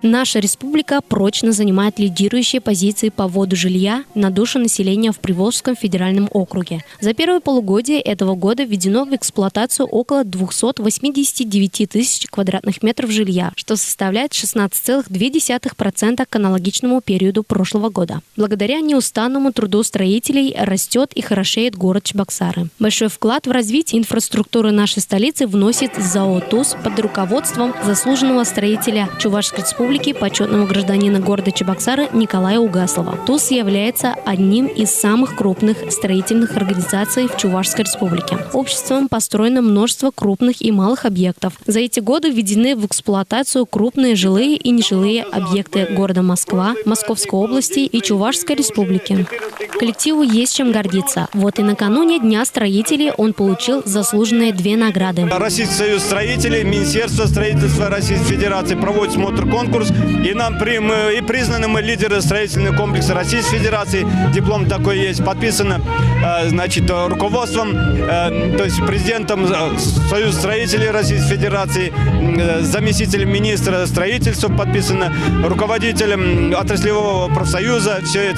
Наша республика прочно занимает лидирующие позиции по вводу жилья на душу населения в Приволжском федеральном округе. За первое полугодие этого года введено в эксплуатацию около 289 тысяч квадратных метров жилья, что составляет 16,2% к аналогичному периоду прошлого года. Благодаря неустанному труду строителей растет и хорошеет город Чебоксары. Большой вклад в развитие инфраструктуры нашей столицы вносит ЗАО «ТУЗ» под руководством заслуженного строителя Чувашской республики, почетного гражданина города Чебоксары Николая Угаслова. ТУЗ является одним из самых крупных строительных организаций в Чувашской республике. Обществом построено множество крупных и малых объектов. За эти годы введены в эксплуатацию крупные жилые и нежилые объекты города Москва, Московской области и Чувашской республики. Коллективу есть чем гордиться. Вот и накануне Дня строителей он получил заслуженные 2 награды. Российский союз строителей, Министерство строительства Российской Федерации проводит смотр-конкурс. И нам признаны мы лидеры строительного комплекса Российской Федерации. Диплом такой есть. Подписано руководством, то есть президентом Союза строителей Российской Федерации, заместителем министра строительства подписано, руководителем отраслевого профсоюза. Все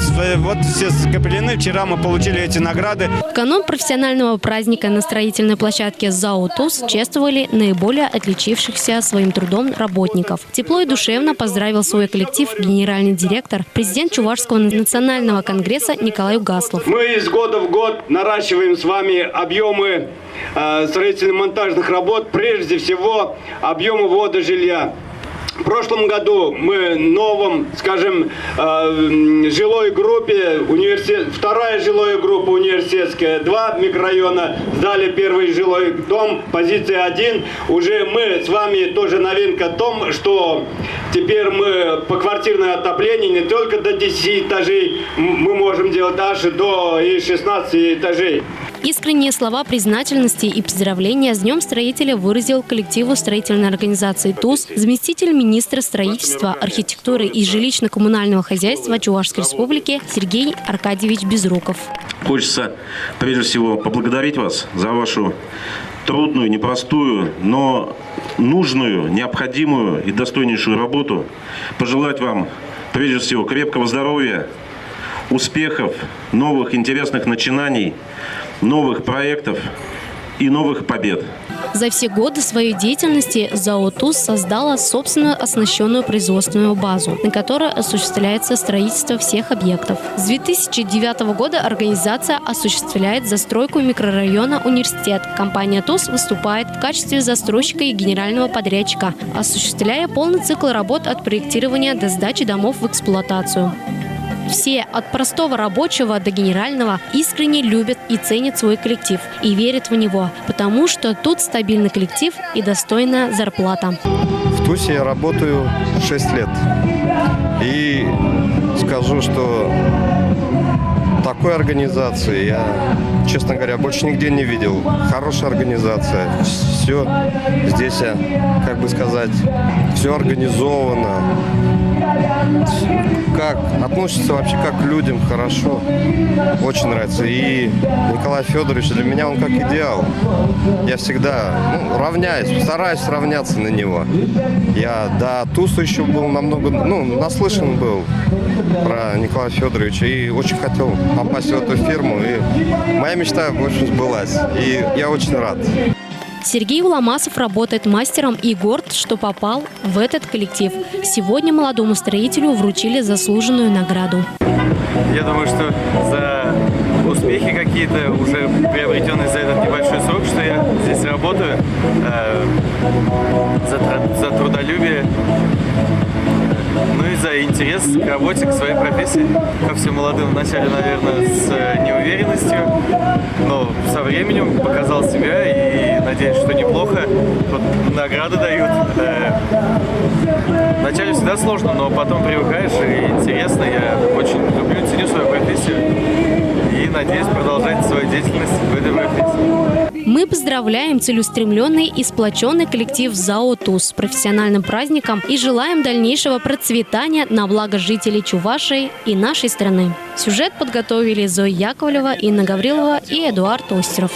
скреплены. Вчера мы получили эти награды. В канун профессионального праздника на строительной площадке ЗАО «ТУЗ» чествовали наиболее отличившихся своим трудом работников. Тепло и душевно поздравил свой коллектив генеральный директор, президент Чувашского национального конгресса Николай Угаслов. Мы из года в год наращиваем с вами объемы строительно-монтажных работ, прежде всего объемы ввода жилья. В прошлом году мы новом, жилой группе, вторая жилая группа университетская, 2 микрорайона, сдали первый жилой дом, позиция 1. Уже мы с вами тоже новинка в том, что теперь мы поквартирное отопление не только до 10 этажей мы можем делать, аж до 16 этажей. Искренние слова признательности и поздравления с Днем строителя выразил коллективу строительной организации ТУЗ заместитель министра строительства, архитектуры и жилищно-коммунального хозяйства Чувашской республики Сергей Аркадьевич Безруков. Хочется прежде всего поблагодарить вас за вашу трудную, непростую, но нужную, необходимую и достойнейшую работу. Пожелать вам прежде всего крепкого здоровья, успехов, новых интересных начинаний, новых проектов и новых побед. За все годы своей деятельности ЗАО «ТУЗ» создала собственную оснащенную производственную базу, на которой осуществляется строительство всех объектов. С 2009 года организация осуществляет застройку микрорайона «Университет». Компания «ТУЗ» выступает в качестве застройщика и генерального подрядчика, осуществляя полный цикл работ от проектирования до сдачи домов в эксплуатацию. Все, от простого рабочего до генерального, искренне любят и ценят свой коллектив и верят в него, потому что тут стабильный коллектив и достойная зарплата. В ТУЗе я работаю 6 лет. И скажу, что такой организации я, честно говоря, больше нигде не видел. Хорошая организация. Все здесь, все организовано. Относится вообще как к людям хорошо. Очень нравится. И Николай Федорович для меня он как идеал. Я всегда равняюсь, стараюсь равняться на него. Я до ТУЗа еще был наслышан был про Николая Федоровича и очень хотел попасть в эту фирму. И моя мечта, в общем, сбылась. И я очень рад. Сергей Уламасов работает мастером и горд, что попал в этот коллектив. Сегодня молодому строителю вручили заслуженную награду. Я думаю, что за успехи какие-то, уже приобретенные за этот небольшой срок, что я здесь работаю, за трудолюбие, и за интерес к работе, к своей профессии. Ко всем молодым вначале, наверное, с неуверенностью, но со временем показал себя и надеюсь, что неплохо. Тут награды дают. Вначале всегда сложно, но потом привыкаешь и интересно. Я очень люблю, ценю свою профессию и надеюсь продолжать свою деятельность в этой профессии. Мы поздравляем целеустремленный и сплоченный коллектив ЗАО «ТУЗ» с профессиональным праздником и желаем дальнейшего процветания на благо жителей Чувашии и нашей страны. Сюжет подготовили Зоя Яковлева, Инна Гаврилова и Эдуард Остеров.